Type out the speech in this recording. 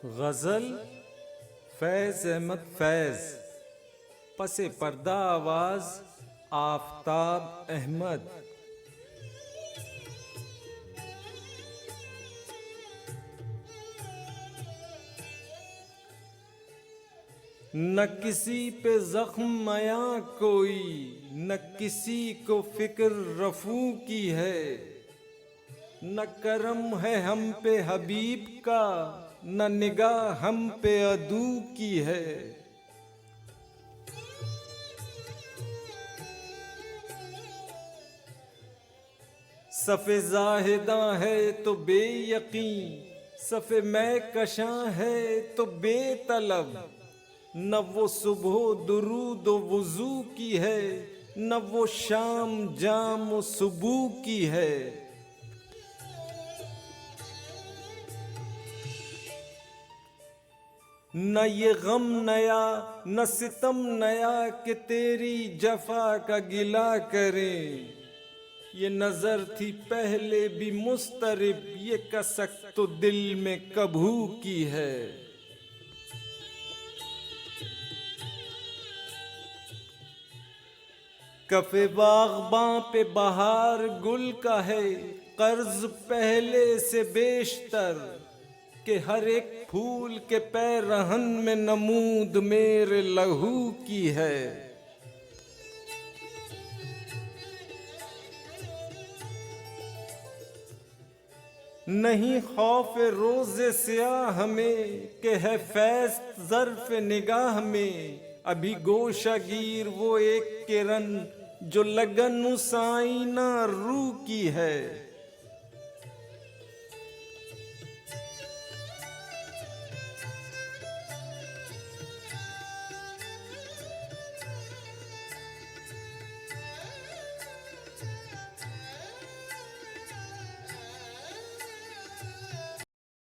गज़ल फैज़ अहमद फैज़। पसे पर्दा आवाज़ आफ़ताब अहमद। न किसी पे ज़ख्म आया कोई, न किसी को फिक्र रफू की है। न करम है हम पे हबीब का, न निगाह हम पे अदू की है। सफ़े ज़ाहिदा है तो बेयकीन, सफ़े मैं कशां है तो बेतलब। न वो सुबह दुरूद व वुज़ू की है, न वो शाम जाम व सुबू की है। न ये गम नया न सितम नया कि तेरी जफा का गिला करें। ये नजर थी पहले भी मुस्तरिब, ये कसक तो दिल में कभू की है। कफ़े बाग़बां पे बहार गुल का है, कर्ज पहले से बेशतर कि हर एक फूल के पैरहन में नमूद मेरे लहू की है। नहीं खौफ रोज़े स्याह में कि है फैज़ ज़र्फ़ निगाह में। अभी गोशागीर वो एक किरण जो लगन उस आईना रू की है।